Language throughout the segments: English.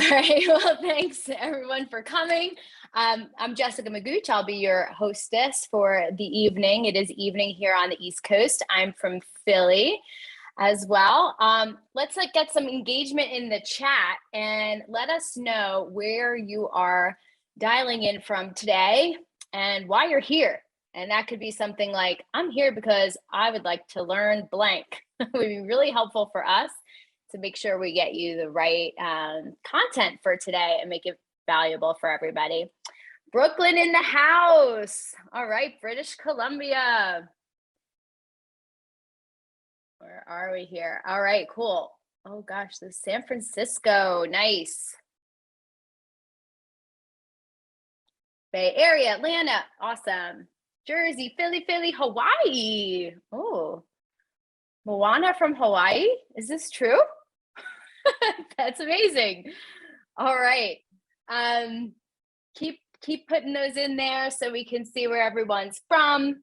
All right. Well, thanks everyone for coming. I'm Jessica Magooch. I'll be your hostess for the evening. It is evening here on the East Coast. I'm from Philly as well. Let's get some engagement in the chat and let us know where you are dialing in from today and why you're here. And that could be something like, I'm here because I would like to learn blank. It would be really helpful for us to make sure we get you the right content for today and make it valuable for everybody. Brooklyn in the house. All right, British Columbia. Where are we here? All right, cool. Oh gosh, this is San Francisco. Nice. Bay Area, Atlanta. Awesome. Jersey, Philly, Hawaii. Oh, Moana from Hawaii. Is this true? That's amazing. All right. Keep putting those in there so we can see where everyone's from.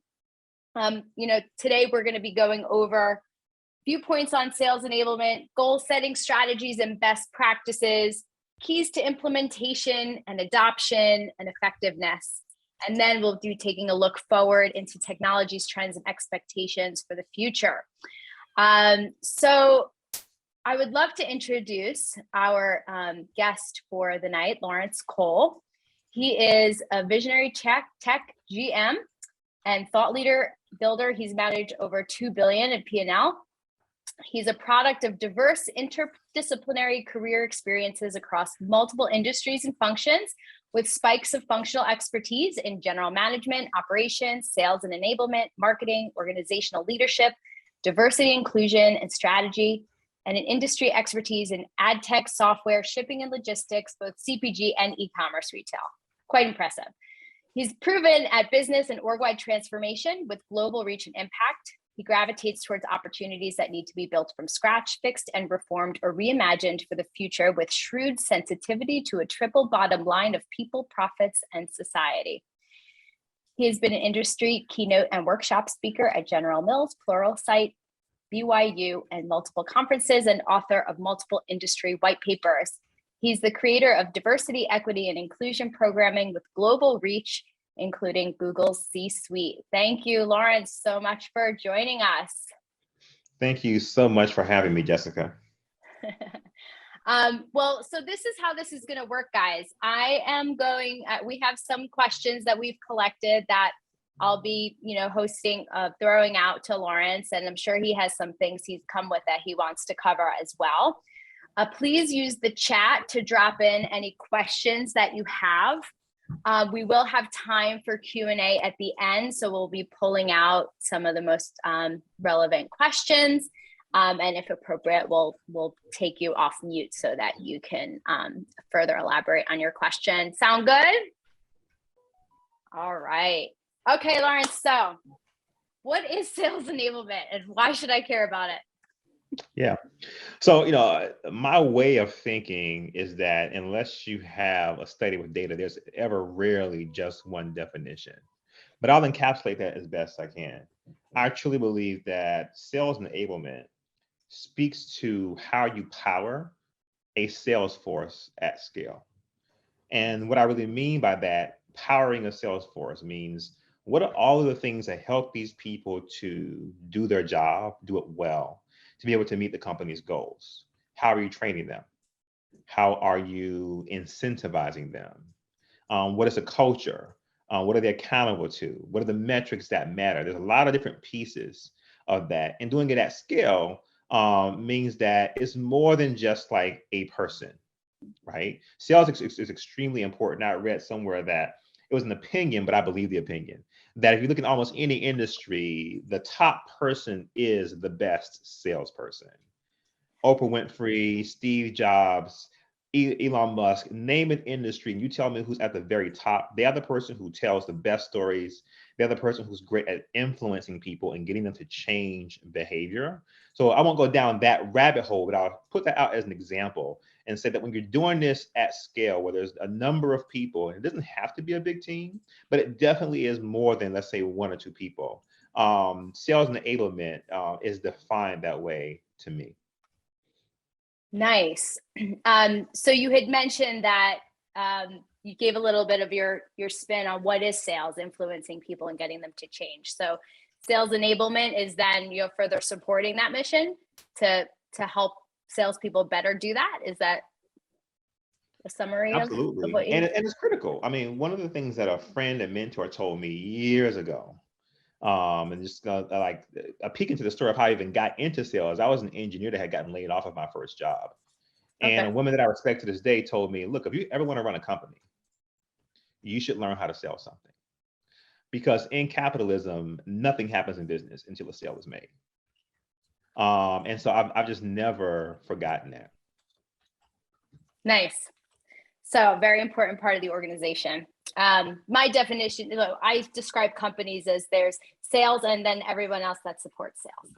Today we're going to be going over viewpoints on sales enablement, goal setting strategies and best practices, keys to implementation and adoption and effectiveness. And then we'll do taking a look forward into technologies, trends, and expectations for the future. So I would love to introduce our guest for the night, Lawrence Cole. He is a visionary tech GM and thought leader builder. He's managed over $2 billion in P&L. He's a product of diverse interdisciplinary career experiences across multiple industries and functions, with spikes of functional expertise in general management, operations, sales and enablement, marketing, organizational leadership, diversity, inclusion, and strategy, and an industry expertise in ad tech, software, shipping and logistics, both CPG and e-commerce retail. Quite impressive. He's proven at business and org-wide transformation with global reach and impact. He gravitates towards opportunities that need to be built from scratch, fixed and reformed or reimagined for the future, with shrewd sensitivity to a triple bottom line of people, profits, and society. He has been an industry keynote and workshop speaker at General Mills, Pluralsight, BYU, and multiple conferences, and author of multiple industry white papers. He's the creator of diversity, equity, and inclusion programming with global reach, including Google's C-suite. Thank you, Lawrence, so much for joining us. Thank you so much for having me, Jessica. Well, so this is how this is going to work, guys. I am going, we have some questions that we've collected that I'll be, hosting, throwing out to Lawrence, and I'm sure he has some things he's come with that he wants to cover as well. Please use the chat to drop in any questions that you have. We will have time for Q&A at the end, so we'll be pulling out some of the most relevant questions. And if appropriate, we'll take you off mute so that you can further elaborate on your question. Sound good? All right. Okay, Lawrence, so what is sales enablement and why should I care about it? Yeah. So, my way of thinking is that unless you have a study with data, there's ever rarely just one definition. But I'll encapsulate that as best I can. I truly believe that sales enablement speaks to how you power a sales force at scale. And what I really mean by that, powering a sales force, means what are all of the things that help these people to do their job, do it well, to be able to meet the company's goals? How are you training them? How are you incentivizing them? What is the culture? What are they accountable to? What are the metrics that matter? There's a lot of different pieces of that. And doing it at scale means that it's more than just like a person, right? Sales is extremely important. I read somewhere that it was an opinion, but I believe the opinion, that if you look at almost any industry, the top person is the best salesperson. Oprah Winfrey, Steve Jobs, Elon Musk, name an industry and you tell me who's at the very top. They are the person who tells the best stories. They're the person who's great at influencing people and getting them to change behavior. So I won't go down that rabbit hole, but I'll put that out as an example and say that when you're doing this at scale, where there's a number of people, and it doesn't have to be a big team, but it definitely is more than, let's say, one or two people. Sales enablement is defined that way to me. Nice. So you had mentioned that you gave a little bit of your spin on what is sales, influencing people and getting them to change. So sales enablement is then, you know, further supporting that mission to help salespeople better do that. Is that a summary of Absolutely. what you? And it's critical. I mean, one of the things that a friend and mentor told me years ago, and just like a peek into the story of how I even got into sales. I was an engineer that had gotten laid off of my first job. And a Okay. woman that I respect to this day told me, look, if you ever want to run a company, you should learn how to sell something. Because in capitalism, nothing happens in business until a sale is made. And so I've just never forgotten that. Nice. So very important part of the organization. My definition, you know, I describe companies as there's sales and then everyone else that supports sales.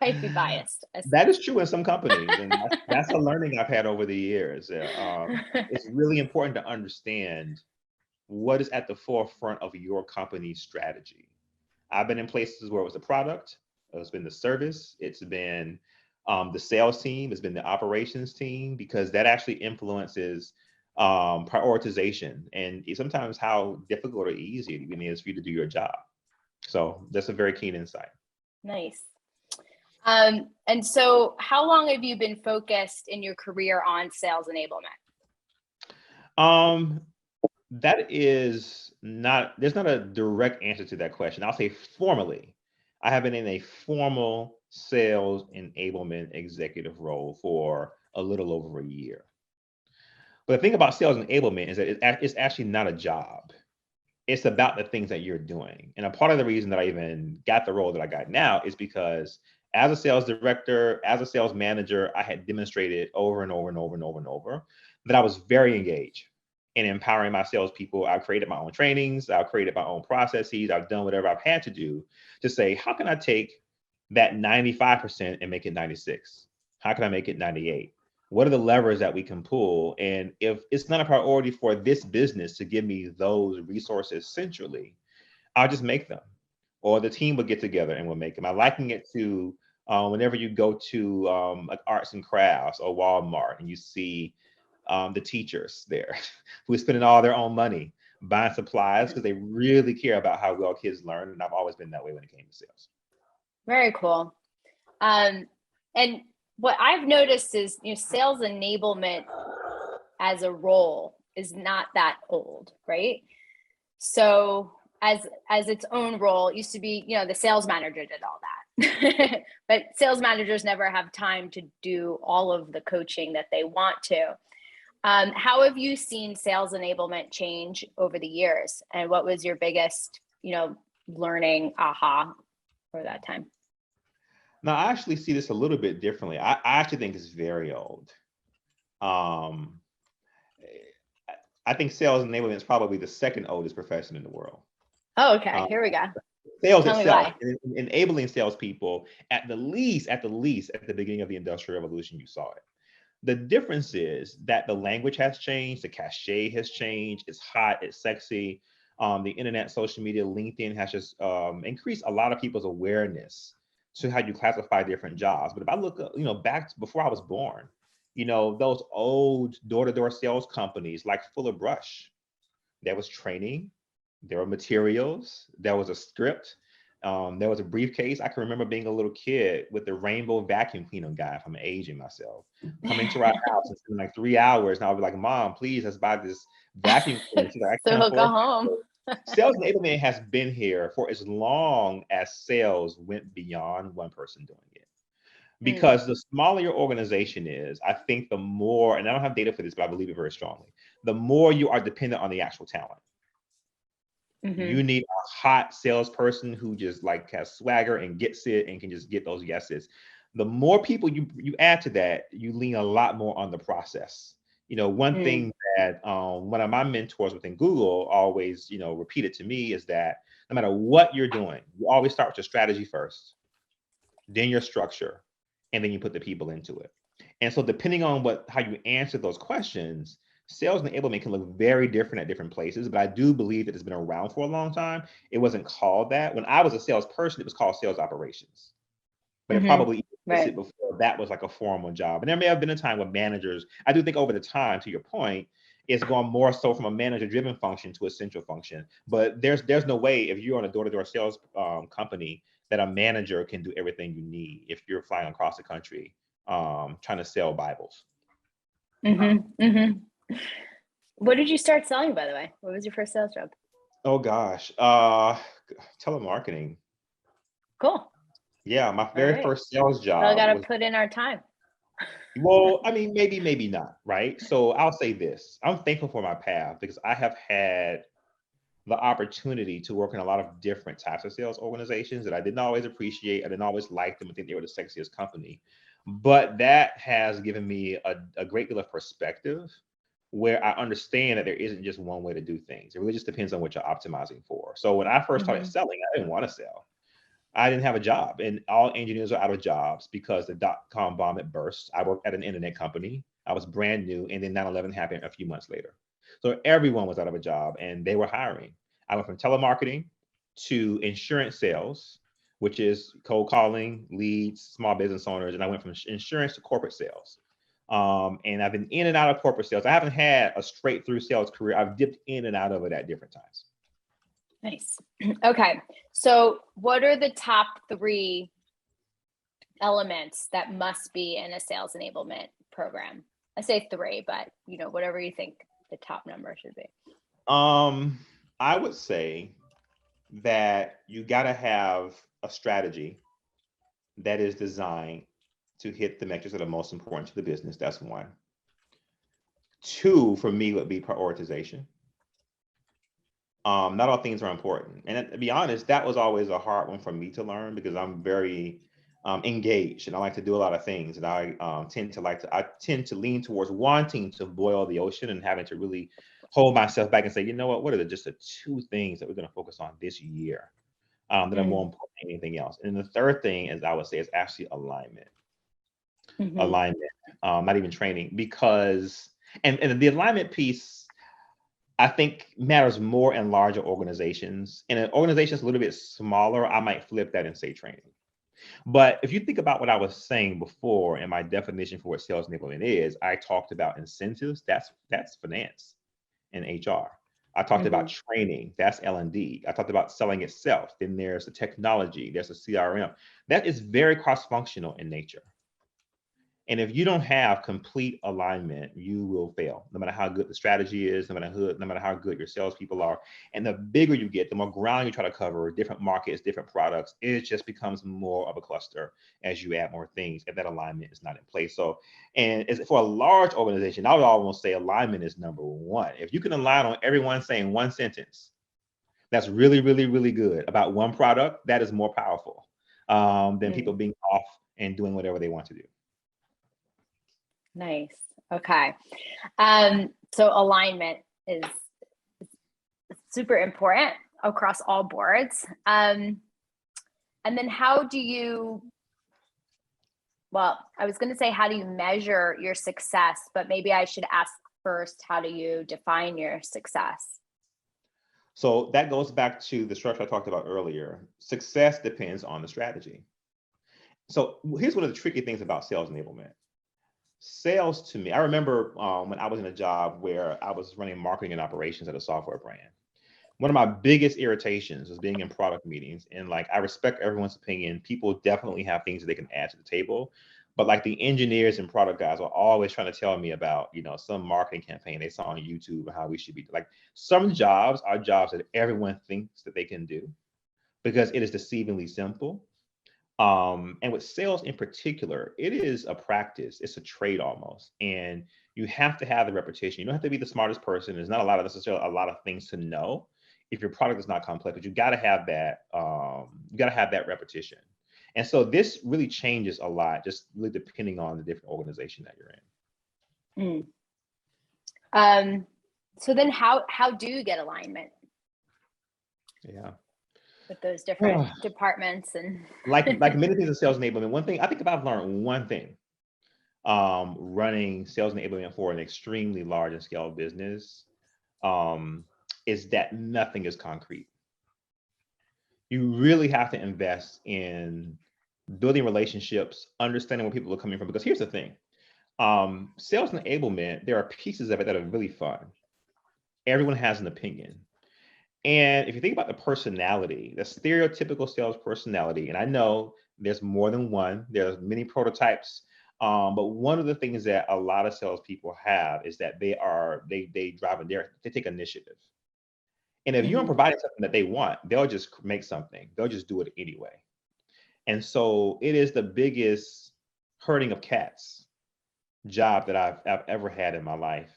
Might be biased. That is true in some companies, and that's a learning I've had over the years. It's really important to understand what is at the forefront of your company's strategy. I've been in places where it was the product, it's been the service, it's been the sales team, it's been the operations team, because that actually influences prioritization and sometimes how difficult or easy it even is for you to do your job. So that's a very keen insight. Nice. And so how long have you been focused in your career on sales enablement? That is not, there's not a direct answer to that question. I'll say formally, I have been in a formal sales enablement executive role for a little over a year. But the thing about sales enablement is that it's actually not a job. It's about the things that you're doing. And a part of the reason that I even got the role that I got now is because as a sales director, as a sales manager, I had demonstrated over and over and over and over and over that I was very engaged in empowering my salespeople. I've created my own trainings, I've created my own processes, I've done whatever I've had to do to say, how can I take that 95% and make it 96? How can I make it 98? What are the levers that we can pull? And if it's not a priority for this business to give me those resources centrally, I'll just make them. Or the team will get together and we'll make them. I liken it to whenever you go to like arts and crafts or Walmart and you see the teachers there who are spending all their own money buying supplies because they really care about how well kids learn. And I've always been that way when it came to sales. Very cool. And what I've noticed is, you know, sales enablement as a role is not that old, right? So as its own role, it used to be, you know, the sales manager did all that. But sales managers never have time to do all of the coaching that they want to. How have you seen sales enablement change over the years? And what was your biggest, you know, learning aha for that time? Now, I actually see this a little bit differently. I actually think it's very old. Um, I think sales enablement is probably the second oldest profession in the world. Oh, okay. Um, Here we go. Sales Tell me itself, why. enabling salespeople at the least, at the beginning of the Industrial Revolution, you saw it. The difference is that the language has changed, the cachet has changed, it's hot, it's sexy. The internet, social media, LinkedIn has just increased a lot of people's awareness to how you classify different jobs. But if I look, back before I was born, those old door-to-door sales companies like Fuller Brush, there was training, there were materials, there was a script, there was a briefcase. I can remember being a little kid with the rainbow vacuum cleaner guy, if I'm aging myself, coming to our house and spending like 3 hours. And I'll be like, Mom, please, let's buy this vacuum cleaner. She's like, I So can't he'll go afford home. it. Sales enablement has been here for as long as sales went beyond one person doing it. Because the smaller your organization is, I think the more, and I don't have data for this, but I believe it very strongly, the more you are dependent on the actual talent. You need a hot salesperson who just like has swagger and gets it and can just get those yeses. The more people you add to that, you lean a lot more on the process. One thing that one of my mentors within Google always, repeated to me is that no matter what you're doing, you always start with your strategy first, then your structure, and then you put the people into it. And so depending on how you answer those questions, sales enablement can look very different at different places, but I do believe that it's been around for a long time. It wasn't called that. When I was a salesperson, it was called sales operations, but it probably Right. before that was like a formal job. And there may have been a time when managers, I do think over the time, to your point, it's gone more so from a manager-driven function to a central function. But there's no way if you're on a door-to-door sales company that a manager can do everything you need if you're flying across the country trying to sell Bibles. What did you start selling, by the way? What was your first sales job? Oh gosh, telemarketing. Cool. Yeah, my All very right. first sales So I job got to was, put in our time. well, I mean, maybe not, right? So I'll say this. I'm thankful for my path because I have had the opportunity to work in a lot of different types of sales organizations that I didn't always appreciate. I didn't always like them and think they were the sexiest company. But that has given me a great deal of perspective where I understand that there isn't just one way to do things. It really just depends on what you're optimizing for. So when I first started selling, I didn't want to sell. I didn't have a job, and all engineers are out of jobs because the dot-com bomb had burst. I worked at an internet company. I was brand new, and then 9/11 happened a few months later. So everyone was out of a job, and they were hiring. I went from telemarketing to insurance sales, which is cold calling, leads, small business owners, and I went from insurance to corporate sales. And I've been in and out of corporate sales. I haven't had a straight through sales career. I've dipped in and out of it at different times. Nice. Okay. So what are the top 3 elements that must be in a sales enablement program? I say 3, but whatever you think the top number should be. I would say that you got to have a strategy that is designed to hit the metrics that are most important to the business. That's 1. 2, for me, would be prioritization. Not all things are important. And to be honest, that was always a hard one for me to learn because I'm very engaged and I like to do a lot of things. And I tend to lean towards wanting to boil the ocean and having to really hold myself back and say, you know what are just the 2 things that we're going to focus on this year that are more important than anything else? And the third thing, as I would say, is actually alignment. Alignment, not even training, because, and the alignment piece, I think matters more in larger organizations. In an organization that's a little bit smaller, I might flip that and say training. But if you think about what I was saying before and my definition for what sales enablement is, I talked about incentives. That's finance and HR. I talked about training. That's L&D. I talked about selling itself. Then there's the technology. There's the CRM. That is very cross-functional in nature. And if you don't have complete alignment, you will fail, no matter how good the strategy is, no matter how good your salespeople are. And the bigger you get, the more ground you try to cover, different markets, different products, it just becomes more of a cluster as you add more things if that alignment is not in place. So, and for a large organization, I would almost say alignment is number 1. If you can align on everyone saying one sentence that's really, really, really good about one product, that is more powerful than people being off and doing whatever they want to do. Nice. Okay. So alignment is super important across all boards. And then how do you, well, I was going to say, how do you measure your success? But maybe I should ask first, how do you define your success? So that goes back to the structure I talked about earlier. Success depends on the strategy. So here's one of the tricky things about sales enablement. Sales to me, I remember when I was in a job where I was running marketing and operations at a software brand. One of my biggest irritations was being in product meetings. And like, I respect everyone's opinion. People definitely have things that they can add to the table. But like the engineers and product guys are always trying to tell me about, some marketing campaign they saw on YouTube and how we should be. Like, some jobs are jobs that everyone thinks that they can do because it is deceivingly simple. And with sales in particular, it is a practice. It's a trade almost. And you have to have the repetition. You don't have to be the smartest person. There's not necessarily a lot of things to know if your product is not complex, but you got to have that. You got to have that repetition. And so this really changes a lot, just really depending on the different organization that you're in. So then how do you get alignment? Yeah. With those different departments and like many things in sales enablement, one thing I think if I've learned one thing running sales enablement for an extremely large and scale business is that nothing is concrete. You really have to invest in building relationships, understanding where people are coming from. Because here's the thing, sales enablement, there are pieces of it that are really fun. Everyone has an opinion. And if you think about the personality, the stereotypical sales personality, and I know there's more than one, there's many prototypes. But one of the things that a lot of salespeople have is that they drive they take initiative. And if you don't Mhm. provide something that they want, they'll just make something. They'll just do it anyway. And so it is the biggest herding of cats job that I've ever had in my life.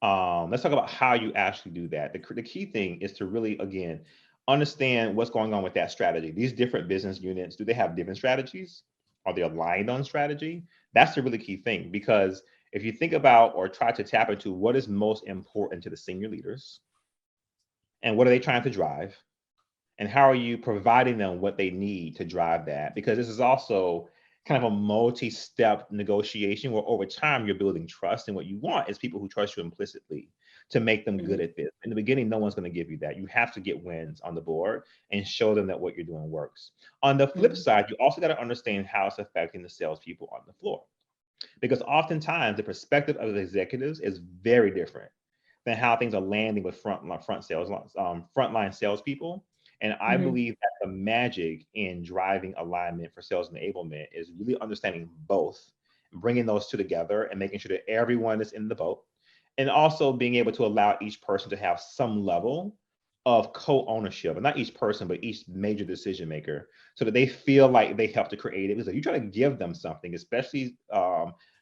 Let's talk about how you actually do that. The key thing is to really, again, understand what's going on with that strategy. These different business units, do they have different strategies? Are they aligned on strategy? That's the really key thing, because if you think about or try to tap into what is most important to the senior leaders and what are they trying to drive, and how are you providing them what they need to drive that? Because this is also kind of a multi-step negotiation where over time you're building trust, and what you want is people who trust you implicitly to make them good Mhm. at this. In the beginning, no one's going to give you that. You have to get wins on the board and show them that what you're doing works. On the flip Mhm. side, you also got to understand how it's affecting the salespeople on the floor, because oftentimes the perspective of the executives is very different than how things are landing with frontline salespeople. And I Mhm. believe that the magic in driving alignment for sales enablement is really understanding both, bringing those two together, and making sure that everyone is in the boat, and also being able to allow each person to have some level of co-ownership, and not each person, but each major decision maker, so that they feel like they help to create it. Because you try to give them something, especially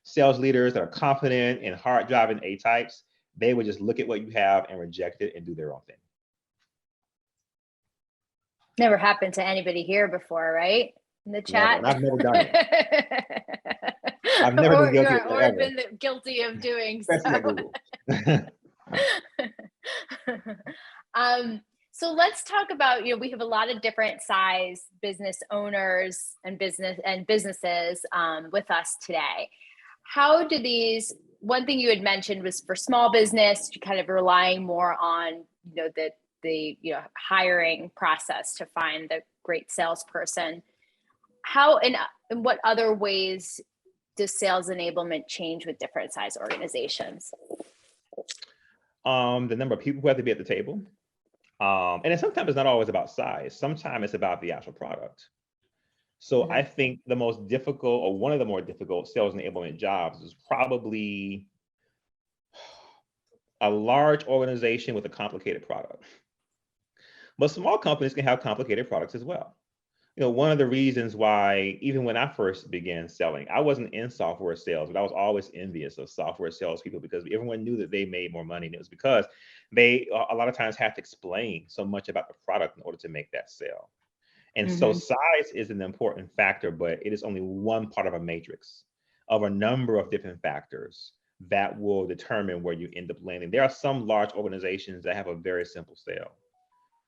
sales leaders that are confident and hard driving A types, they would just look at what you have and reject it and do their own thing. Never happened to anybody here before, right? In the Never. chat. And I've never done it. I've never been guilty of it Or ever, been guilty of doing especially at so. Google. um, so let's talk about, we have a lot of different size business owners and businesses with us today. How do these, one thing you had mentioned was for small business, you kind of relying more on, the hiring process to find the great salesperson. How, in what other ways does sales enablement change with different size organizations? The number of people who have to be at the table. And then sometimes it's not always about size. Sometimes it's about the actual product. So I Mhm. think the most difficult, or one of the more difficult sales enablement jobs, is probably a large organization with a complicated product. But small companies can have complicated products as well. One of the reasons why, even when I first began selling, I wasn't in software sales, but I was always envious of software salespeople because everyone knew that they made more money. And it was because they, a lot of times, have to explain so much about the product in order to make that sale. And so Mhm. size is an important factor, but it is only one part of a matrix of a number of different factors that will determine where you end up landing. There are some large organizations that have a very simple sale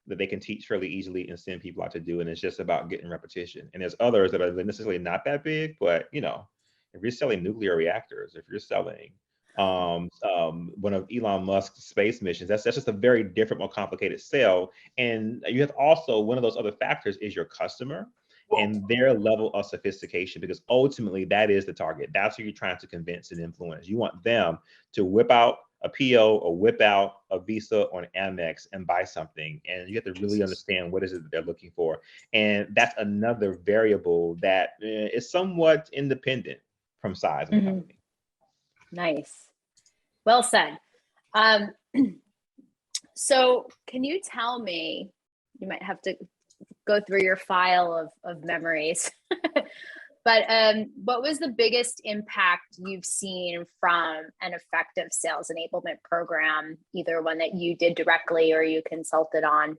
that they can teach fairly easily and send people out to do, and it's just about getting repetition. And there's others that are necessarily not that big, but if you're selling nuclear reactors, if you're selling one of Elon Musk's space missions, that's just a very different, more complicated sale. And you have also, one of those other factors is your customer and their level of sophistication, because ultimately that is the target. That's who you're trying to convince and influence. You want them to whip out a PO or whip out a Visa or an Amex and buy something. And you have to really understand what is it that they're looking for. And that's another variable that is somewhat independent from size of the Mhm. company. Nice. Well said. Um, so can you tell me, you might have to go through your file of memories, but what was the biggest impact you've seen from an effective sales enablement program, either one that you did directly or you consulted on?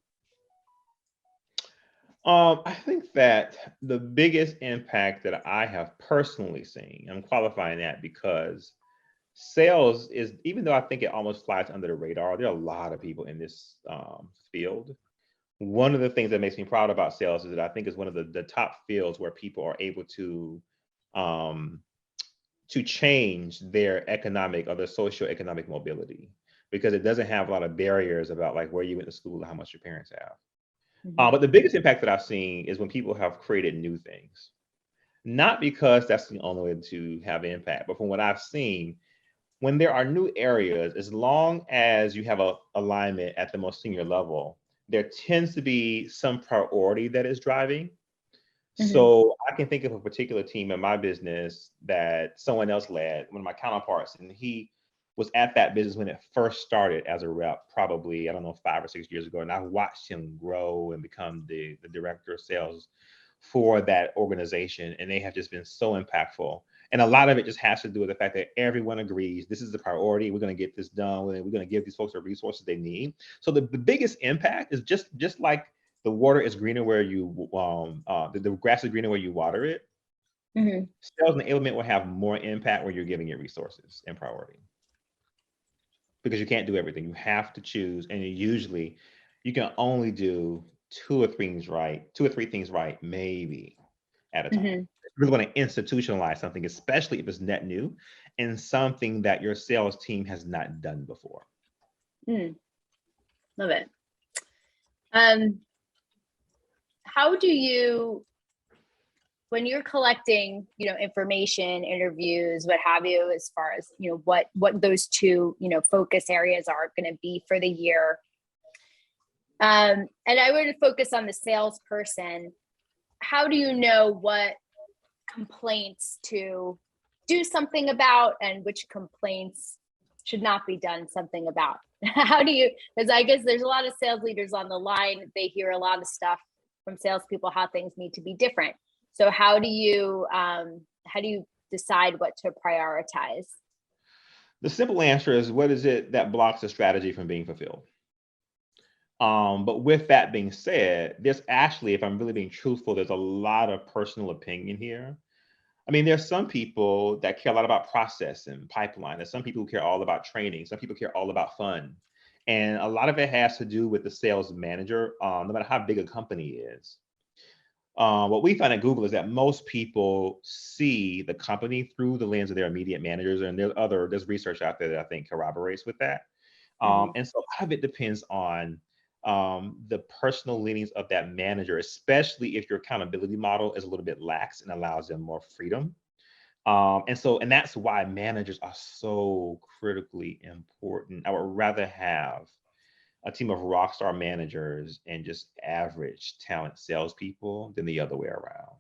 I think that the biggest impact that I have personally seen, I'm qualifying that because sales is, even though I think it almost flies under the radar, there are a lot of people in this field. One of the things that makes me proud about sales is that I think is one of the top fields where people are able um, to change their economic or their socioeconomic mobility, because it doesn't have a lot of barriers about like where you went to school or how much your parents have. Mhm. But the biggest impact that I've seen is when people have created new things. Not because that's the only way to have impact, but from what I've seen, when there are new areas, as long as you have a alignment at the most senior level, there tends to be some priority that is driving. Hmm. So I can think of a particular team in my business that someone else led, one of my counterparts, and he was at that business when it first started as a rep, probably, I don't know, 5 or 6 years ago. And I watched him grow and become the director of sales for that organization. And they have just been so impactful. And a lot of it just has to do with the fact that everyone agrees this is the priority. We're going to get this done. We're going to give these folks the resources they need. So the biggest impact is just like the water is greener where you the grass is greener where you water it. Hmm. Sales enablement will have more impact where you're giving it resources and priority, because you can't do everything. You have to choose, and usually you can only do two or three things right, maybe at a time. Hmm. If you really want to institutionalize something, especially if it's net new and something that your sales team has not done before. Mm, love it. Um, how do you, when you're collecting, information, interviews, what have you, as far as, what those two, focus areas are going to be for the year. And I would focus on the salesperson. How do you know what complaints to do something about and which complaints should not be done something about? How do you, because I guess there's a lot of sales leaders on the line. They hear a lot of stuff from salespeople, how things need to be different. So how do you decide what to prioritize? The simple answer is, what is it that blocks the strategy from being fulfilled? But with that being said, there's actually, if I'm really being truthful, there's a lot of personal opinion here. I mean, there's some people that care a lot about process and pipeline. There's some people who care all about training. Some people care all about fun. And a lot of it has to do with the sales manager, no matter how big a company is. What we find at Google is that most people see the company through the lens of their immediate managers, and there's research out there that I think corroborates with that. Mhm. And so a lot of it depends on the personal leanings of that manager, especially if your accountability model is a little bit lax and allows them more freedom. And that's why managers are so critically important. I would rather have a team of rock star managers and just average talent salespeople than the other way around,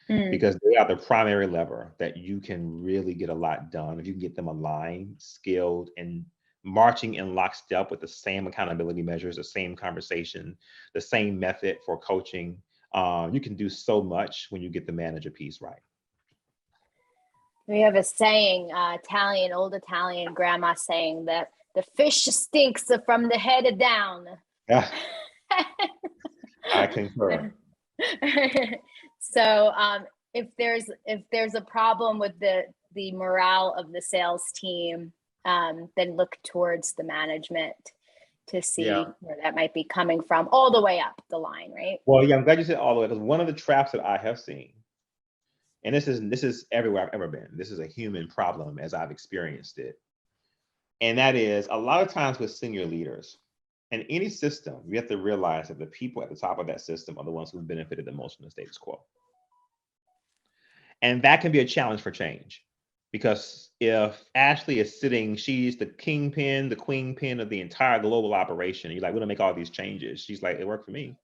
Mm. because they are the primary lever that you can really get a lot done if you can get them aligned, skilled, and marching in lockstep with the same accountability measures, the same conversation, the same method for coaching. You can do so much when you get the manager piece right. We have a saying, old Italian grandma saying that the fish stinks from the head down. Yeah, I concur. So if there's a problem with the morale of the sales team, then look towards the management to see Yeah. where that might be coming from, all the way up the line, right? Well, yeah, I'm glad you said all the way, because one of the traps that I have seen, and this is everywhere I've ever been. This is a human problem as I've experienced it. And that is, a lot of times with senior leaders in any system, you have to realize that the people at the top of that system are the ones who've benefited the most from the status quo. And that can be a challenge for change. Because if Ashley is sitting, she's the kingpin, the queen pin of the entire global operation. You're like, we're gonna make all these changes. She's like, it worked for me.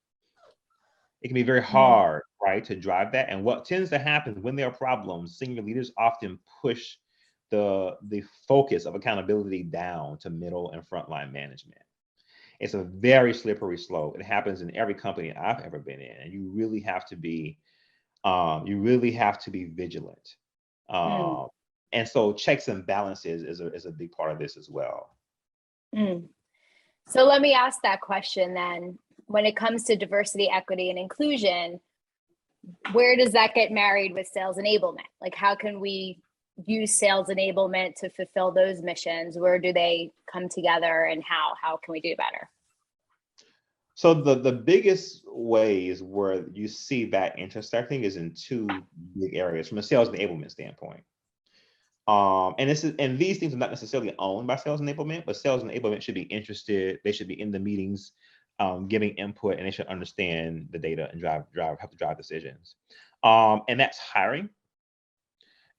It can be very Mm. hard, right, to drive that. And what tends to happen when there are problems, senior leaders often push the focus of accountability down to middle and frontline management. It's a very slippery slope. It happens in every company I've ever been in, and you really have to be vigilant. Mm. Um, and so checks and balances is a big part of this as well. Mm. So let me ask that question then. When it comes to diversity, equity, and inclusion, where does that get married with sales enablement? Like, how can we use sales enablement to fulfill those missions? Where do they come together, and how can we do better? So the biggest ways where you see that intersecting is in two big areas from a sales enablement standpoint. And these things are not necessarily owned by sales enablement, but sales enablement should be interested. They should be in the meetings, giving input, and they should understand the data and help to drive decisions. And that's hiring,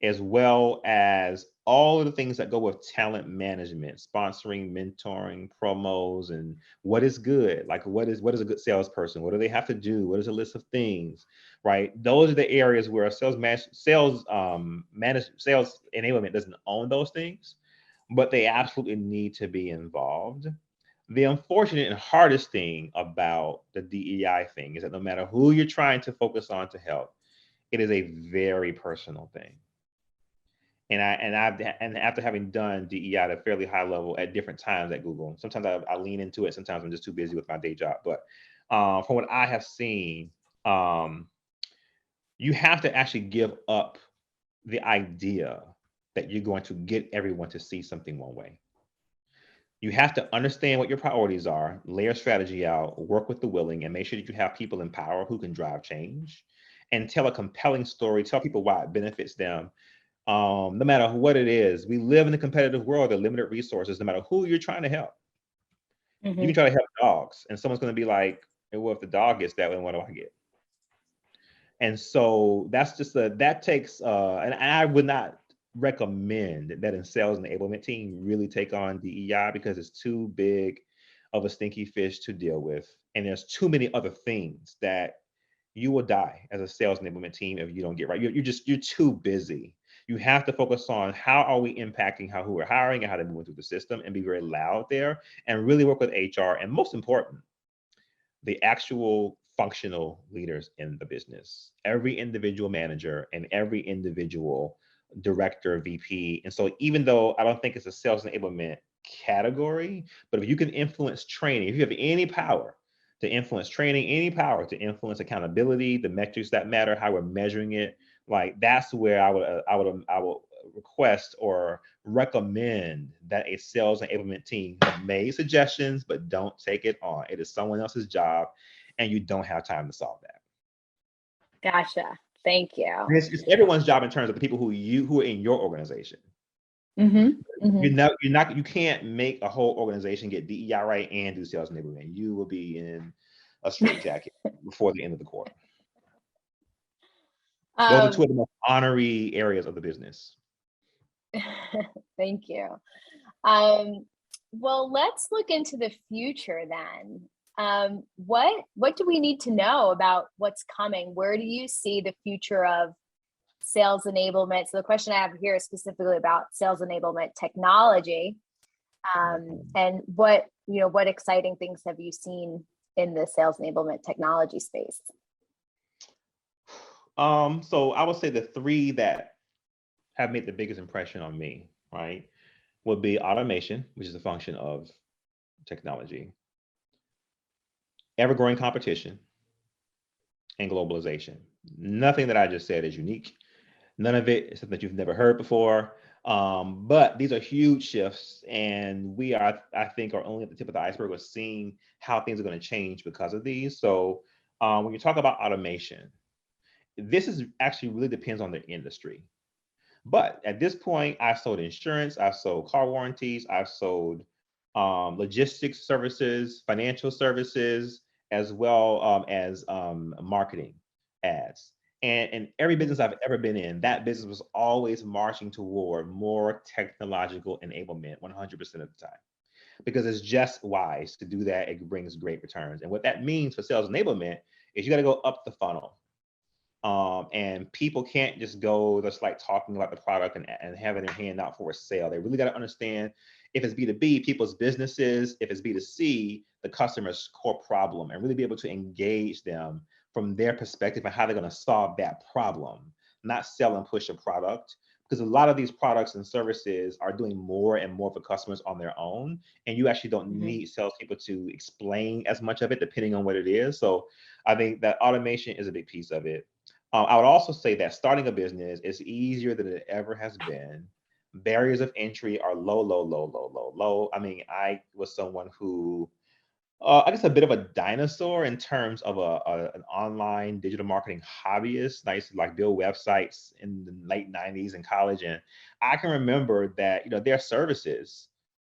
as well as all of the things that go with talent management, sponsoring, mentoring, promos, and what is good. Like what is a good salesperson? What do they have to do? What is a list of things? Right. Those are the areas where sales enablement doesn't own those things, but they absolutely need to be involved. The unfortunate and hardest thing about the DEI thing is that no matter who you're trying to focus on to help, it is a very personal thing. And after having done DEI at a fairly high level at different times at Google, sometimes I lean into it. Sometimes I'm just too busy with my day job. But from what I have seen, um, you have to actually give up the idea that you're going to get everyone to see something one way. You have to understand what your priorities are, lay your strategy out, work with the willing, and make sure that you have people in power who can drive change and tell a compelling story, tell people why it benefits them. No matter what it is, we live in a competitive world of limited resources, no matter who you're trying to help. You can try to help dogs, and someone's going to be like, "Hey, well, if the dog gets that way, what do I get?" And so that's just that takes, and I would not recommend that in sales enablement team really take on DEI because it's too big of a stinky fish to deal with. And there's too many other things that you will die as a sales enablement team if you don't get right. You're too busy. You have to focus on how are we impacting who we're hiring and how they're moving through the system and be very loud there and really work with HR. And most important, the actual functional leaders in the business, every individual manager and every individual director, VP. And so even though I don't think it's a sales enablement category, but if you can influence training, if you have any power to influence training, any power to influence accountability, the metrics that matter, how we're measuring it, like that's where I would request or recommend that a sales enablement team have made suggestions, but don't take it on. It is someone else's job, and you don't have time to solve that. Gotcha. Thank you. It's everyone's job in terms of the people who are in your organization. You can't make a whole organization get DEI right and do sales enablement. You will be in a straitjacket before the end of the quarter. Those are two of the most honorary areas of the business. Thank you. Well, let's look into the future then. What do we need to know about what's coming? Where do you see the future of sales enablement? So the question I have here is specifically about sales enablement technology. And what exciting things have you seen in the sales enablement technology space? So I would say the three that have made the biggest impression on me, right, would be automation, which is a function of technology, ever-growing competition, and globalization. Nothing that I just said is unique. None of it is something that you've never heard before. But these are huge shifts, and we are, I think, are only at the tip of the iceberg of seeing how things are going to change because of these. So when you talk about automation, this is actually really depends on the industry. But at this point, I've sold insurance, I've sold car warranties, I've sold logistics services, financial services, as well as marketing ads. And in every business I've ever been in, that business was always marching toward more technological enablement 100% of the time, because it's just wise to do that. It brings great returns. And what that means for sales enablement is you got to go up the funnel. And people can't just go just like talking about the product and having their hand out for a sale. They really got to understand if it's B2B, people's businesses, if it's B2C, the customer's core problem, and really be able to engage them from their perspective and how they're going to solve that problem, not sell and push a product. Because a lot of these products and services are doing more and more for customers on their own. And you actually don't need salespeople to explain as much of it, depending on what it is. So I think that automation is a big piece of it. I would also say that starting a business is easier than it ever has been. Barriers of entry are low, low, low, low, low, low. I mean, I was someone who, I guess, a bit of a dinosaur in terms of an online digital marketing hobbyist. I used to like build websites in the late 90s in college. And I can remember that, there are services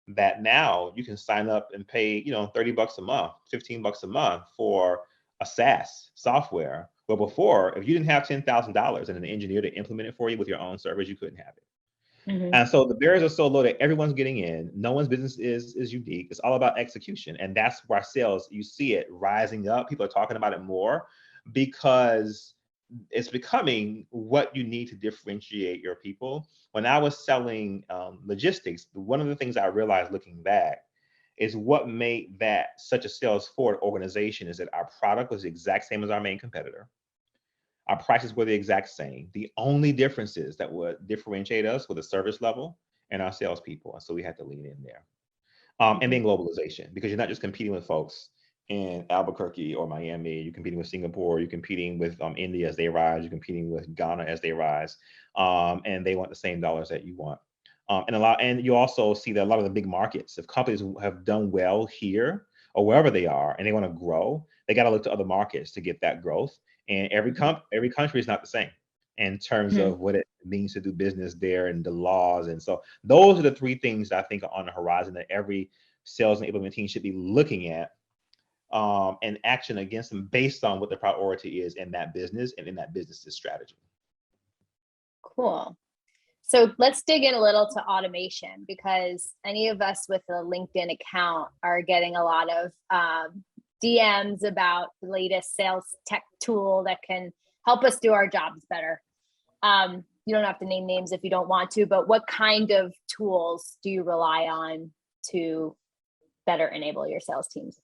that now you can sign up and pay, $30 a month, $15 a month for a SaaS software But before, if you didn't have $10,000 and an engineer to implement it for you with your own servers, you couldn't have it. Mm-hmm. And so the barriers are so low that everyone's getting in. No one's business is unique. It's all about execution. And that's why sales, you see it rising up. People are talking about it more because it's becoming what you need to differentiate your people. When I was selling logistics, one of the things I realized looking back is what made that such a sales forward organization is that our product was the exact same as our main competitor. Our prices were the exact same. The only differences that would differentiate us were the service level and our salespeople. And so we had to lean in there. And then globalization, because you're not just competing with folks in Albuquerque or Miami, you're competing with Singapore, you're competing with India as they rise, you're competing with Ghana as they rise, and they want the same dollars that you want. And you also see that a lot of the big markets, if companies have done well here or wherever they are, and they want to grow, they got to look to other markets to get that growth. And every country is not the same in terms of what it means to do business there and the laws. And so those are the three things that I think are on the horizon that every sales enablement team should be looking at and action against them based on what the priority is in that business and in that business's strategy. Cool. So let's dig in a little to automation, because any of us with a LinkedIn account are getting a lot of DMs about the latest sales tech tool that can help us do our jobs better. You don't have to name names if you don't want to, but what kind of tools do you rely on to better enable your sales teams?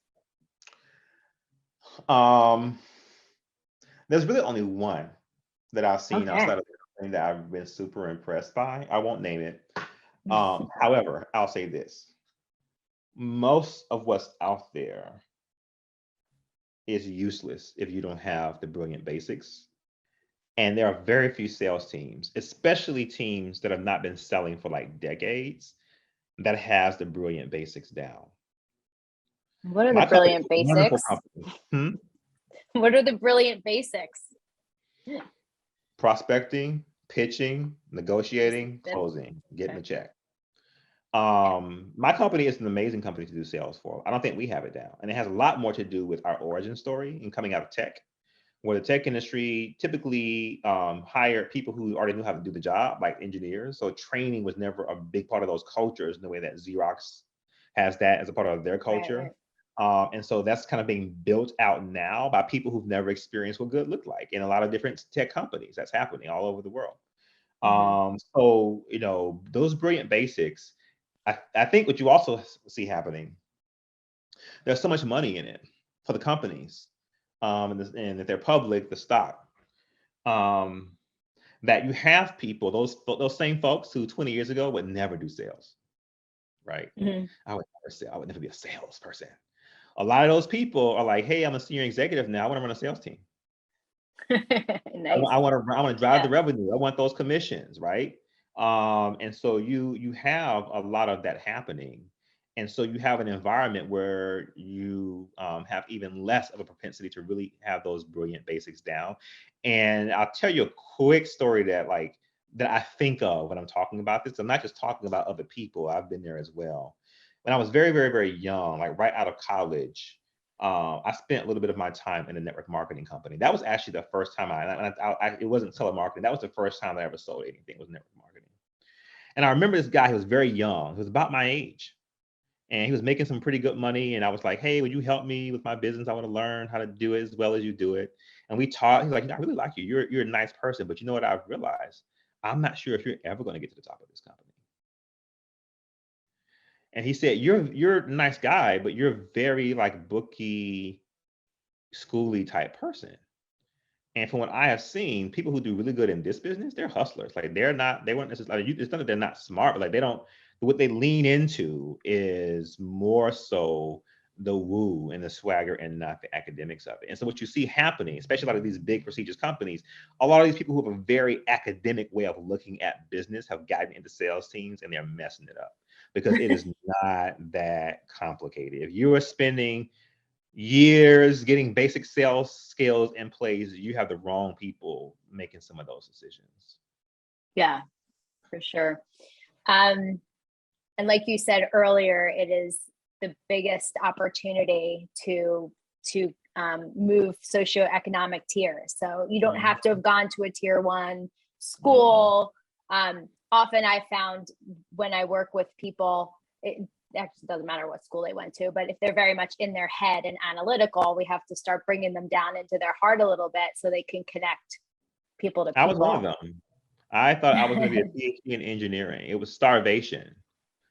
There's really only one that I've seen Okay. outside of the thing that I've been super impressed by. I won't name it. However, I'll say this. Most of what's out there is useless if you don't have the brilliant basics. And there are very few sales teams, especially teams that have not been selling for like decades, that has the brilliant basics down. What are My the company is brilliant a wonderful basics? company. What are the brilliant basics? Prospecting, pitching, negotiating, closing, getting the check. My company is an amazing company to do sales for. I don't think we have it down. And it has a lot more to do with our origin story and coming out of tech, where the tech industry typically hired people who already knew how to do the job, like engineers. So training was never a big part of those cultures in the way that Xerox has that as a part of their culture. Right. And so that's kind of being built out now by people who've never experienced what good looked like in a lot of different tech companies. That's happening all over the world. So, you know, those brilliant basics, I think what you also see happening, there's so much money in it for the companies, and if they're public, the stock, that you have people, those same folks who 20 years ago would never do sales, right? I would never sell. I would never be a salesperson. A lot of those people are like, hey, I'm a senior executive now. I want to run a sales team. Nice. I want to drive the revenue. I want those commissions, right? And so you have a lot of that happening. And so you have an environment where you have even less of a propensity to really have those brilliant basics down. And I'll tell you a quick story that I think of when I'm talking about this. I'm not just talking about other people. I've been there as well. When I was very, very, very young, like right out of college, I spent a little bit of my time in a network marketing company. That was actually the first time it wasn't telemarketing. That was the first time I ever sold anything, was network marketing. And I remember this guy who was very young, who was about my age, and he was making some pretty good money. And I was like, hey, would you help me with my business? I want to learn how to do it as well as you do it. And we talked. He's like, I really like you. You're a nice person, but you know what I've realized? I'm not sure if you're ever going to get to the top of this company. And he said, you're a nice guy, but you're very like bookie, schooly type person. And from what I have seen, people who do really good in this business, they're hustlers. Like they weren't necessarily, it's not that they're not smart, but like what they lean into is more so the woo and the swagger and not the academics of it. And so what you see happening, especially a lot of these big prestigious companies, a lot of these people who have a very academic way of looking at business have gotten into sales teams and they're messing it up because it is not that complicated. If you are spending years getting basic sales skills in place, you have the wrong people making some of those decisions. Yeah, for sure. And like you said earlier, it is the biggest opportunity to move socioeconomic tiers. So you don't have to have gone to a tier 1 school. Often I found when I work with people, it actually doesn't matter what school they went to, but if they're very much in their head and analytical, we have to start bringing them down into their heart a little bit so they can connect people to people. I was one of them. I thought I was going to be a PhD in engineering. It was starvation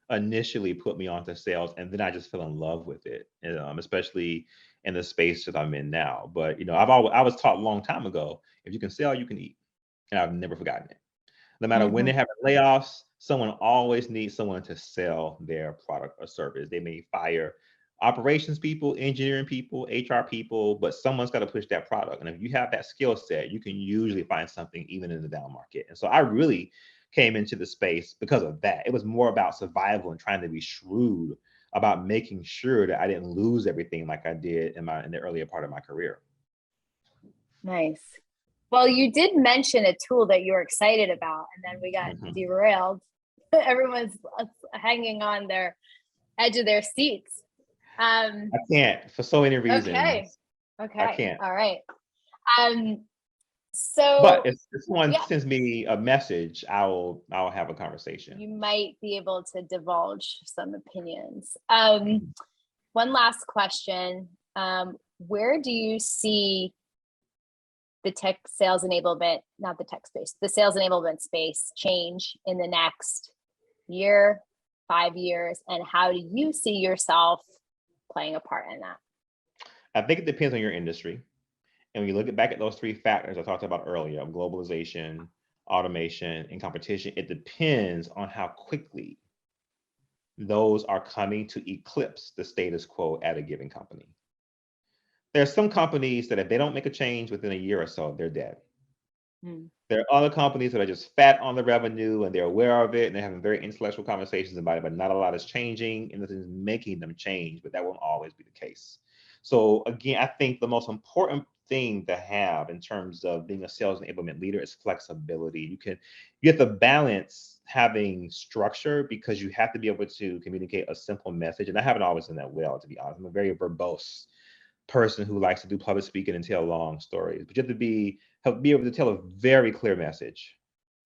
initially put me onto sales, and then I just fell in love with it, especially in the space that I'm in now. But I was taught a long time ago, if you can sell, you can eat, and I've never forgotten it. No matter when they have layoffs, someone always needs someone to sell their product or service. They may fire operations people, engineering people, HR people, but someone's got to push that product. And if you have that skill set, you can usually find something even in the down market. And so I really came into the space because of that. It was more about survival and trying to be shrewd about making sure that I didn't lose everything like I did in the earlier part of my career. Nice. Well, you did mention a tool that you were excited about, and then we got derailed. Everyone's hanging on their edge of their seats. I can't, for so many reasons. Okay. I can't. All right. So, but if someone sends me a message, I'll have a conversation. You might be able to divulge some opinions. One last question. Where do you see the sales enablement space change in the next year, 5 years, and how do you see yourself playing a part in that? I think it depends on your industry. And when you look back at those 3 factors I talked about earlier, globalization, automation, and competition, it depends on how quickly those are coming to eclipse the status quo at a given company. There are some companies that if they don't make a change within a year or so, they're dead. There are other companies that are just fat on the revenue and they're aware of it and they're having very intellectual conversations about it, but not a lot is changing and nothing's making them change, but that won't always be the case. So again, I think the most important thing to have in terms of being a sales enablement leader is flexibility. You have to balance having structure because you have to be able to communicate a simple message. And I haven't always done that well, to be honest. I'm a very verbose person who likes to do public speaking and tell long stories, but you have to be able to tell a very clear message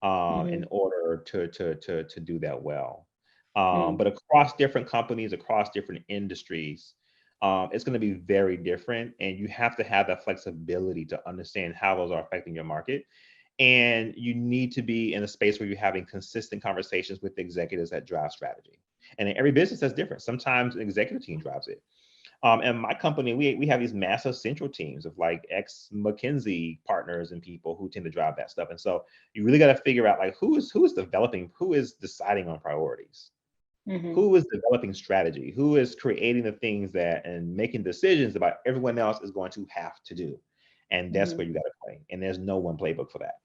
in order to do that well. But across different companies, across different industries, it's going to be very different, and you have to have that flexibility to understand how those are affecting your market. And you need to be in a space where you're having consistent conversations with the executives that drive strategy. And in every business, that's different. Sometimes an executive team drives it. And my company, we have these massive central teams of like ex-McKinsey partners and people who tend to drive that stuff. And so you really got to figure out like who is developing, who is deciding on priorities, who is developing strategy, who is creating the things that and making decisions about everyone else is going to have to do. And that's where you got to play. And there's no one playbook for that.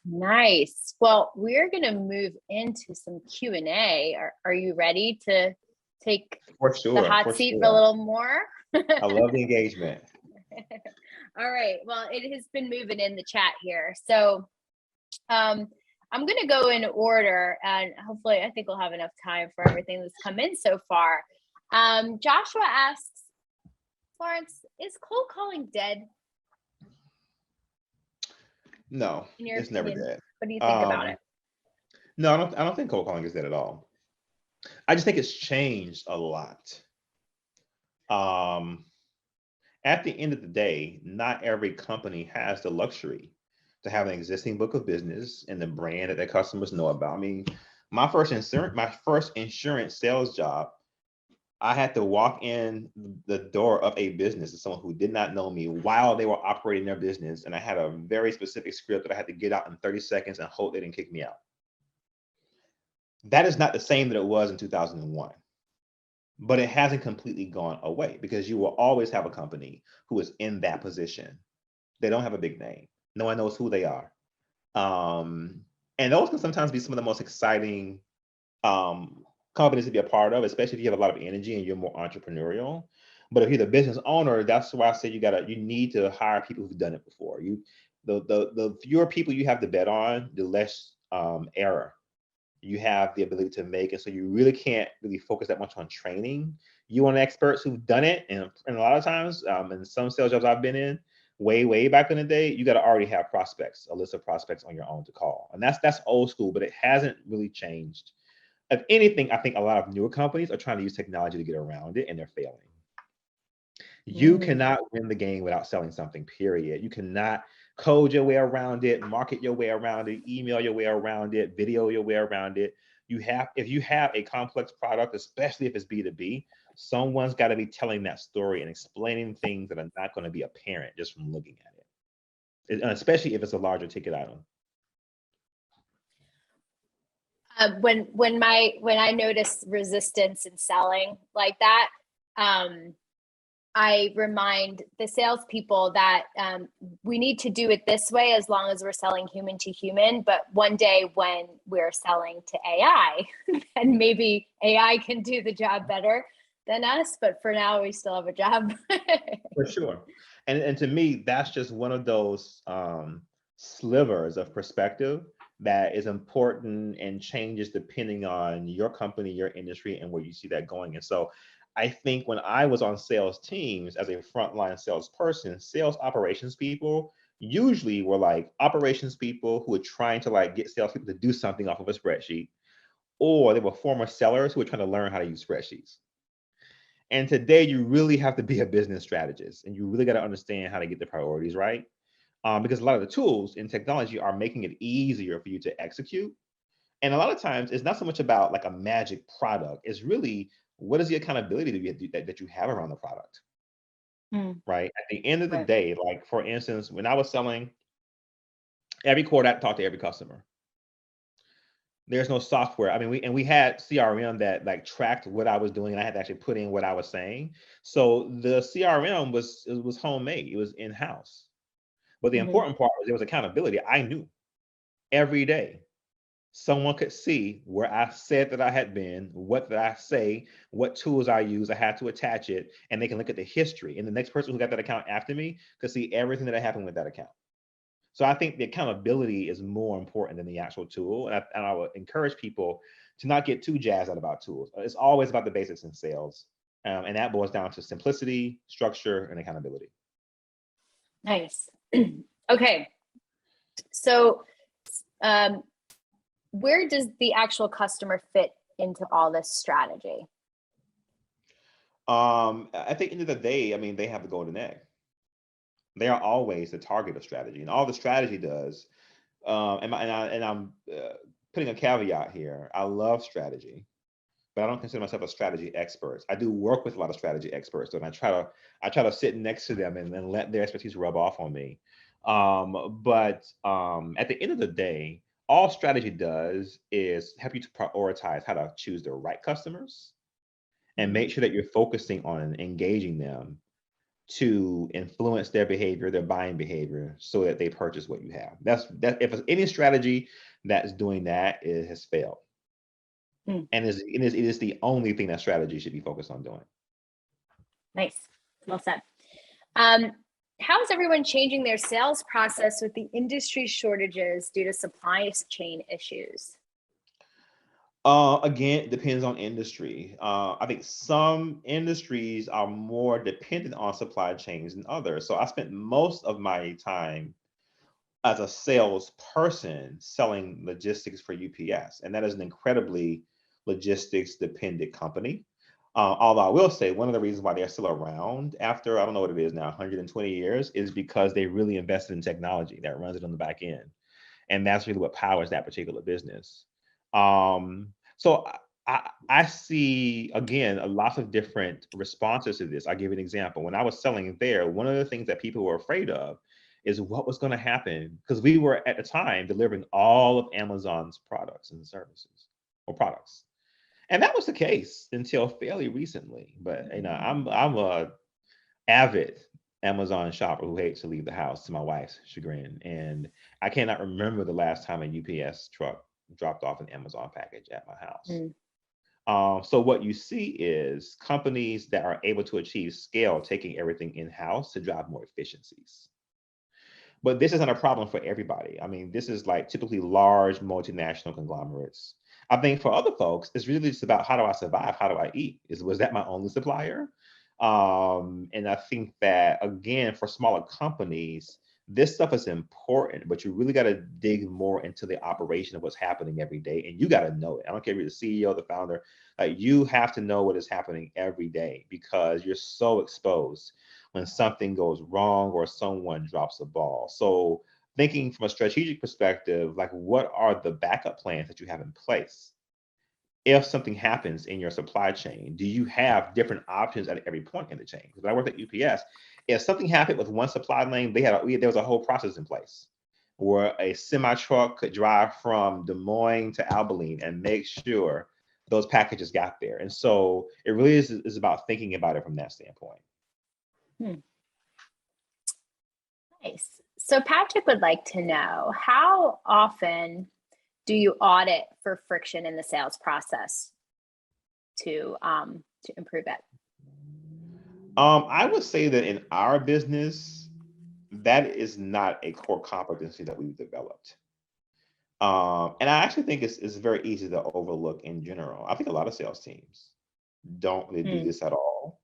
Nice. Well, we're going to move into some Q&A. Are you ready to take the hot seat for a little more? I love the engagement. All right. Well, it has been moving in the chat here. So I'm going to go in order, and hopefully I think we'll have enough time for everything that's come in so far. Joshua asks, Lawrence, is cold calling dead? No, it's never dead. What do you think about it? No, I don't think cold calling is dead at all. I just think it's changed a lot. At the end of the day, not every company has the luxury to have an existing book of business and the brand that their customers know about. I mean, my first insurance sales job, I had to walk in the door of a business to someone who did not know me while they were operating their business. And I had a very specific script that I had to get out in 30 seconds and hope they didn't kick me out. That is not the same that it was in 2001, but it hasn't completely gone away because you will always have a company who is in that position. They don't have a big name. No one knows who they are. And those can sometimes be some of the most exciting companies to be a part of, especially if you have a lot of energy and you're more entrepreneurial. But if you're the business owner, that's why I say you need to hire people who've done it before. The fewer people you have to bet on, the less error you have the ability to make it. So you really can't really focus that much on training. You want experts who've done it. And a lot of times, in some sales jobs I've been in, way back in the day, you got to already have prospects, a list of prospects on your own to call. And that's old school, but it hasn't really changed. If anything, I think a lot of newer companies are trying to use technology to get around it, and they're failing. You cannot win the game without selling something, period. You cannot code your way around it, market your way around it, email your way around it, video your way around it. If you have a complex product, especially if it's B2B, someone's got to be telling that story and explaining things that are not going to be apparent just from looking at it, and especially if it's a larger ticket item. When I notice resistance in selling like that, I remind the salespeople that we need to do it this way as long as we're selling human to human. But one day when we're selling to AI, then maybe AI can do the job better than us. But for now, we still have a job. For sure. And to me, that's just one of those slivers of perspective that is important and changes depending on your company, your industry, and where you see that going. And so I think when I was on sales teams as a frontline salesperson, sales operations people usually were like operations people who were trying to like get salespeople to do something off of a spreadsheet, or they were former sellers who were trying to learn how to use spreadsheets. And today you really have to be a business strategist, and you really got to understand how to get the priorities right. Because a lot of the tools in technology are making it easier for you to execute. And a lot of times it's not so much about like a magic product. It's really, what is the accountability that you have around the product, right? At the end of the Right. day, like for instance, when I was selling, every quarter I talked to every customer. There's no software. I mean, we had CRM that like tracked what I was doing, and I had to actually put in what I was saying. So the CRM was homemade. It was in-house. But the important part was there was accountability. I knew every day someone could see where I said that I had been, what did I say, what tools I use, I had to attach it, and they can look at the history. And the next person who got that account after me could see everything that happened with that account. So I think the accountability is more important than the actual tool. And I would encourage people to not get too jazzed out about tools. It's always about the basics in sales. And that boils down to simplicity, structure, and accountability. Nice. Okay. So, where does the actual customer fit into all this strategy? At the end of the day, I mean, they have the golden egg. They are always the target of strategy, and all the strategy does. I'm putting a caveat here. I love strategy, but I don't consider myself a strategy expert. I do work with a lot of strategy experts, and I try to sit next to them and let their expertise rub off on me. But at the end of the day, all strategy does is help you to prioritize how to choose the right customers and make sure that you're focusing on engaging them to influence their behavior, their buying behavior, so that they purchase what you have. That if it's any strategy that's doing that, it has failed. And it is the only thing that strategy should be focused on doing. Nice. Well said. How is everyone changing their sales process with the industry shortages due to supply chain issues? Again, it depends on industry. I think some industries are more dependent on supply chains than others. So I spent most of my time as a salesperson selling logistics for UPS, and that is an incredibly logistics dependent company. Although I will say one of the reasons why they're still around after, I don't know what it is now, 120 years, is because they really invested in technology that runs it on the back end. And that's really what powers that particular business. So I see, again, a lot of different responses to this. I'll give you an example. When I was selling there, one of the things that people were afraid of is what was going to happen, because we were at the time delivering all of Amazon's products and services or products. And that was the case until fairly recently. But I'm a avid Amazon shopper who hates to leave the house, to my wife's chagrin. And I cannot remember the last time a UPS truck dropped off an Amazon package at my house. So what you see is companies that are able to achieve scale, taking everything in-house to drive more efficiencies. But this isn't a problem for everybody. I mean, this is like typically large multinational conglomerates. I think for other folks, it's really just about how do I survive? How do I eat? Was that my only supplier? And I think that again, for smaller companies, this stuff is important, but you really got to dig more into the operation of what's happening every day. And you got to know it. I don't care if you're the CEO, the founder, you have to know what is happening every day because you're so exposed when something goes wrong or someone drops a ball. So thinking from a strategic perspective, like what are the backup plans that you have in place? If something happens in your supply chain, do you have different options at every point in the chain? Because when I worked at UPS, if something happened with one supply lane, there was a whole process in place where a semi truck could drive from Des Moines to Abilene and make sure those packages got there. And so it really is about thinking about it from that standpoint. Nice. So Patrick would like to know, how often do you audit for friction in the sales process to improve it? I would say that in our business, that is not a core competency that we've developed. And I actually think it's very easy to overlook in general. I think a lot of sales teams don't really do this at all,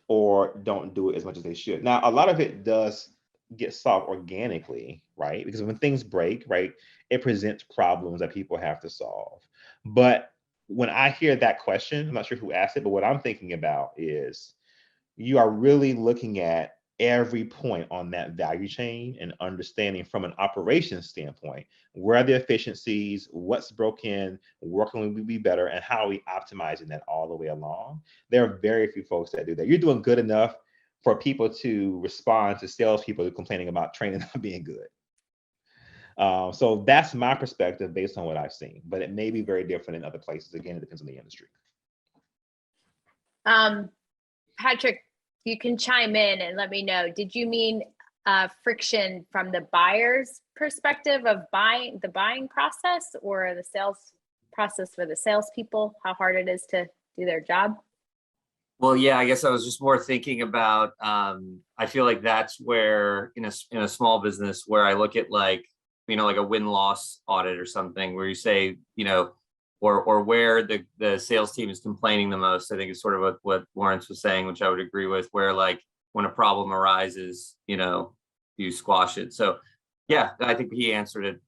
or don't do it as much as they should. Now, a lot of it does get solved organically, right? Because when things break, right, it presents problems that people have to solve. But when I hear that question, I'm not sure who asked it, but what I'm thinking about is you are really looking at every point on that value chain and understanding from an operations standpoint, where are the efficiencies, what's broken, where can we be better, and how are we optimizing that all the way along. There are very few folks that do that. You're doing good enough for people to respond to salespeople who are complaining about training not being good. So that's my perspective based on what I've seen, but it may be very different in other places. Again, it depends on the industry. Patrick, you can chime in and let me know. Did you mean friction from the buyer's perspective of the buying process, or the sales process for the salespeople, how hard it is to do their job? Well, yeah, I guess I was just more thinking about, I feel like that's where in a small business where I look at like a win-loss audit or something where you say, or where the sales team is complaining the most. I think it's sort of what Lawrence was saying, which I would agree with, where like when a problem arises, you squash it. So yeah, I think he answered it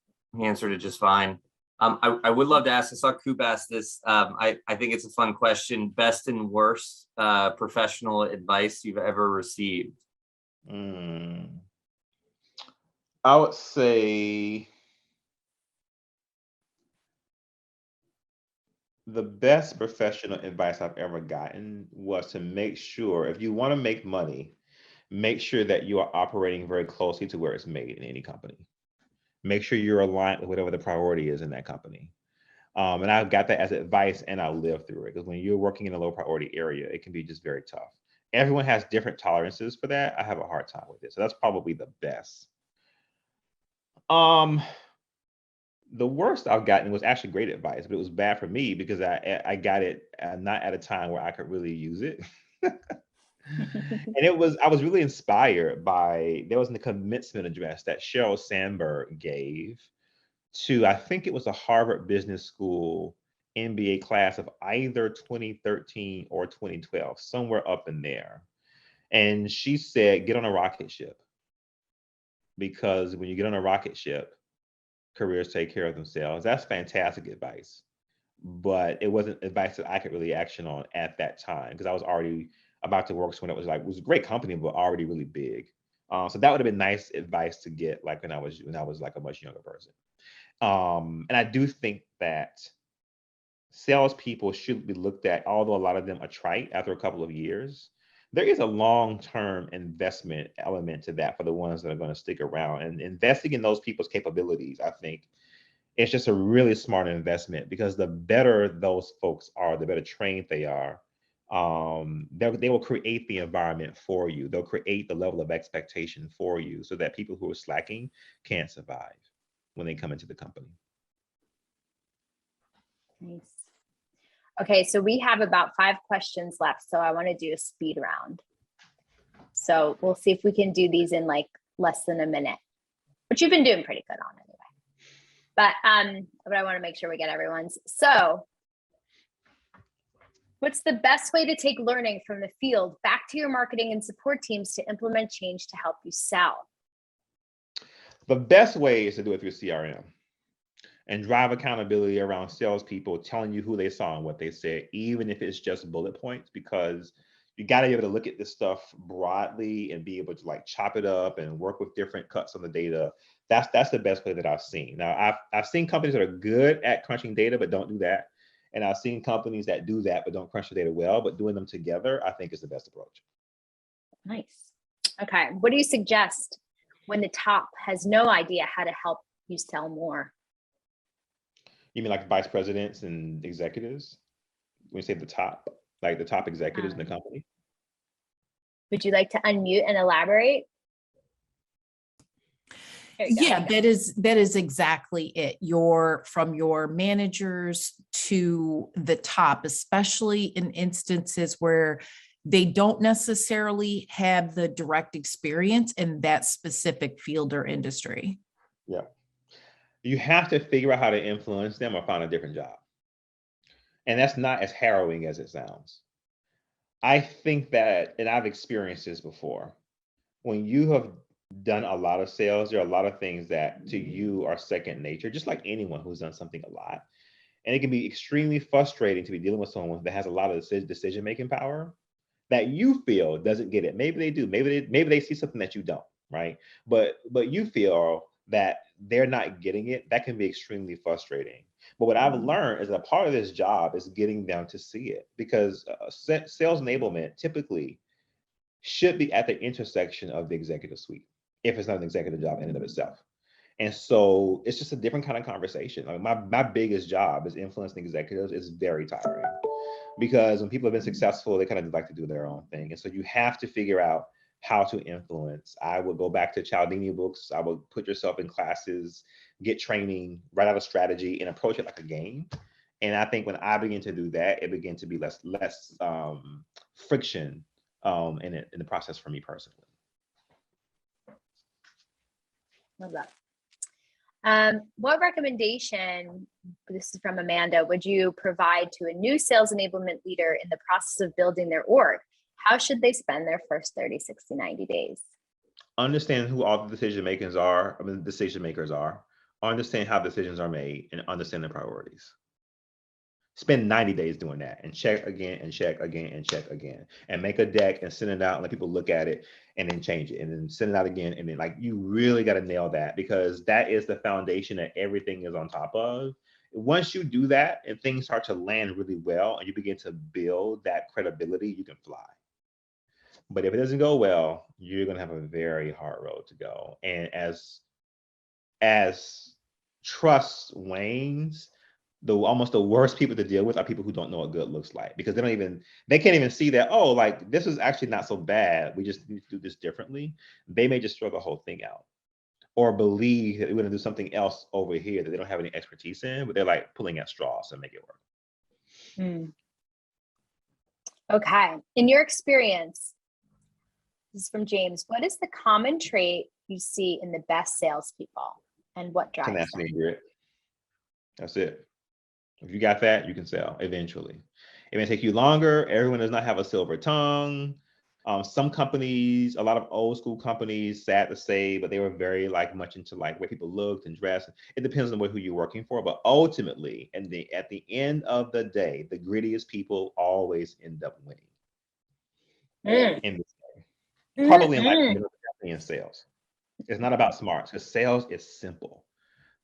just fine. I would love to ask, I saw Coop ask this. I think it's a fun question. Best and worst professional advice you've ever received? I would say the best professional advice I've ever gotten was to make sure, if you want to make money, make sure that you are operating very closely to where it's made in any company. Make sure you're aligned with whatever the priority is in that company. And I've got that as advice, and I live through it, because when you're working in a low priority area, it can be just very tough. Everyone has different tolerances for that. I have a hard time with it. So that's probably the best. The worst I've gotten was actually great advice, but it was bad for me because I got it not at a time where I could really use it. And I was really inspired by, there was a commencement address that Sheryl Sandberg gave to, I think it was a Harvard Business School MBA class of either 2013 or 2012, somewhere up in there. And she said, get on a rocket ship, because when you get on a rocket ship, careers take care of themselves. That's fantastic advice, but it wasn't advice that I could really action on at that time, because I was already about to work when it was a great company, but already really big. So that would have been nice advice to get, like when I was like a much younger person. And I do think that salespeople should be looked at, although a lot of them are trite after a couple of years. There is a long-term investment element to that for the ones that are going to stick around, and investing in those people's capabilities, I think it's just a really smart investment, because the better those folks are, the better trained they are. They will create the environment for you. They'll create the level of expectation for you so that people who are slacking can't survive when they come into the company. Nice. Okay, so we have about 5 questions left, so I want to do a speed round. So we'll see if we can do these in like less than a minute, which you've been doing pretty good on anyway. But I want to make sure we get everyone's. So what's the best way to take learning from the field back to your marketing and support teams to implement change to help you sell? The best way is to do it through CRM and drive accountability around salespeople telling you who they saw and what they said, even if it's just bullet points, because you got to be able to look at this stuff broadly and be able to like chop it up and work with different cuts on the data. That's the best way that I've seen. Now, I've seen companies that are good at crunching data, but don't do that. And I've seen companies that do that, but don't crunch the data well, but doing them together, I think is the best approach. Nice. Okay. What do you suggest when the top has no idea how to help you sell more? You mean like vice presidents and executives? When you say the top, like the top executives in the company? Would you like to unmute and elaborate? Yeah, that is exactly it. From your managers to the top, especially in instances where they don't necessarily have the direct experience in that specific field or industry. Yeah. You have to figure out how to influence them or find a different job. And that's not as harrowing as it sounds. I think that, and I've experienced this before, when you have done a lot of sales, there are a lot of things that to you are second nature, just like anyone who's done something a lot. And it can be extremely frustrating to be dealing with someone that has a lot of decision-making power that you feel doesn't get it. Maybe they do, maybe they see something that you don't, right? But you feel that they're not getting it. That can be extremely frustrating. But what I've learned is that a part of this job is getting them to see it, because sales enablement typically should be at the intersection of the executive suite, if it's not an executive job in and of itself. And so it's just a different kind of conversation. Like my biggest job is influencing executives is very tiring, because when people have been successful, they kind of like to do their own thing. And so you have to figure out how to influence. I would go back to Cialdini books. I would put yourself in classes, get training, write out a strategy, and approach it like a game. And I think when I begin to do that, it began to be less friction in the process for me personally. Love that. What recommendation, this is from Amanda, would you provide to a new sales enablement leader in the process of building their org? How should they spend their first 30, 60, 90 days? Understand who all the decision makers are. Understand how decisions are made, and understand the priorities. Spend 90 days doing that, and check again and check again and check again, and make a deck and send it out and let people look at it, and then change it, and then send it out again. And then like, you really got to nail that, because that is the foundation that everything is on top of. Once you do that and things start to land really well and you begin to build that credibility, you can fly. But if it doesn't go well, you're going to have a very hard road to go. And as trust wanes, almost the worst people to deal with are people who don't know what good looks like, because they can't even see that, oh, like this is actually not so bad. We just need to do this differently. They may just throw the whole thing out, or believe that we're going to do something else over here that they don't have any expertise in, but they're like pulling at straws to make it work. Okay. In your experience, this is from James, what is the common trait you see in the best salespeople, and what drives Tenacity them? and grit. That's it. If you got that, you can sell eventually. It may take you longer. Everyone does not have a silver tongue. Some companies, a lot of old school companies, sad to say, but they were very much into like way people looked and dressed. It depends on who you're working for, but ultimately, at the end of the day, the grittiest people always end up winning. In this game. Probably in life, in sales. It's not about smarts, because sales is simple.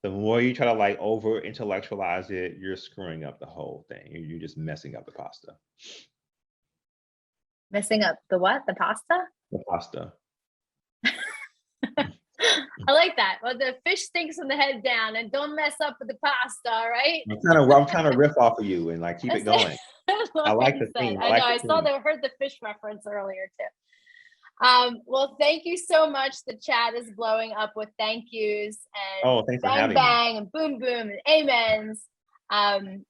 The more you try to over intellectualize it, you're screwing up the whole thing. You're just messing up the pasta. Messing up the what? The pasta? The pasta. I like that. Well, the fish stinks from the head down, and don't mess up with the pasta, right? I'm trying to riff off of you and keep it going. I like the theme. I know. I heard the fish reference earlier too. Well, thank you so much. The chat is blowing up with thank yous and thanks for bang having bang me. And boom boom and amens.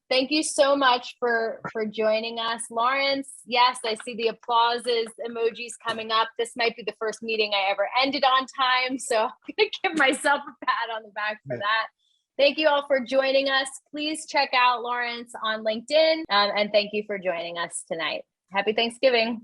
Thank you so much for joining us, Lawrence. Yes, I see the applauses emojis coming up. This might be the first meeting I ever ended on time, so I'm gonna give myself a pat on the back for that. Thank you all for joining us. Please check out Lawrence on LinkedIn. And thank you for joining us tonight. Happy Thanksgiving.